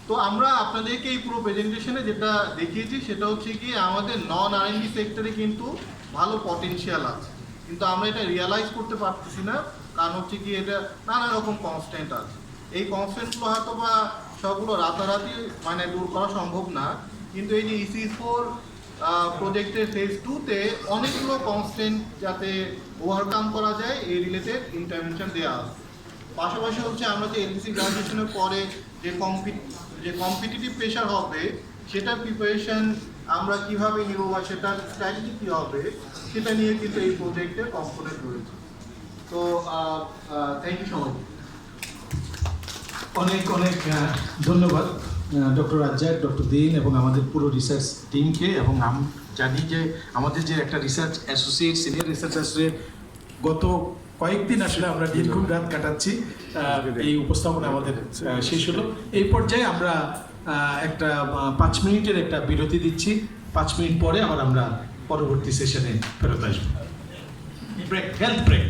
তো আমরা আপনাদেরকে এই পুরো প্রেজেন্টেশনে যেটা দেখিয়েছি সেটা হচ্ছে কি আমাদের নন আরএনডি সেক্টরে কিন্তু ভালো পটেনশিয়াল আছে, কিন্তু আমরা এটা রিয়ালাইজ করতে পারতেছি না, কারণ হচ্ছে কি এটা নানা রকম কনস্ট্যান্ট আছে। এই কনস্ট্যান্টগুলো হয়তো বা সবগুলো রাতারাতি মানে দূর করা সম্ভব না, কিন্তু এই যে EC4 প্রজেক্টের ফেজ 2-তে অনেকগুলো কনস্ট্যান্ট যাতে ওভারকাম করা যায় এই রিলেটেড ইন্টারভেনশন দেওয়া আছে। পাশাপাশি হচ্ছে আমরা যে এলপিসি গ্রাজুয়েশনের পরে যে কম্পিটিটিভ প্রেশার হবে সেটার প্রিপারেশন আমরা কিভাবে নিব বা সেটার স্ট্র্যাটেজি কী হবে সেটা নিয়ে কিন্তু এই প্রজেক্টে কম্পোনেন্ট রয়েছে। তো থ্যাংক ইউ সো মাচ। অনেক অনেক ধন্যবাদ ডক্টর রাজ্জাক, ডক্টর দিন এবং আমাদের পুরো রিসার্চ টিমকে। এবং আমি জানি যে আমাদের যে একটা research associate, senior research associate, গত কয়েকদিন আসলে আমরা দীর্ঘ রাত কাটাচ্ছি, এই উপস্থাপনা আমাদের শেষ হলো। এই পর্যায়ে আমরা একটা 5 মিনিটের একটা বিরতি দিচ্ছি। 5 মিনিট পরে আবার আমরা পরবর্তী সেশনে ফেরত আসবো। Break, health break.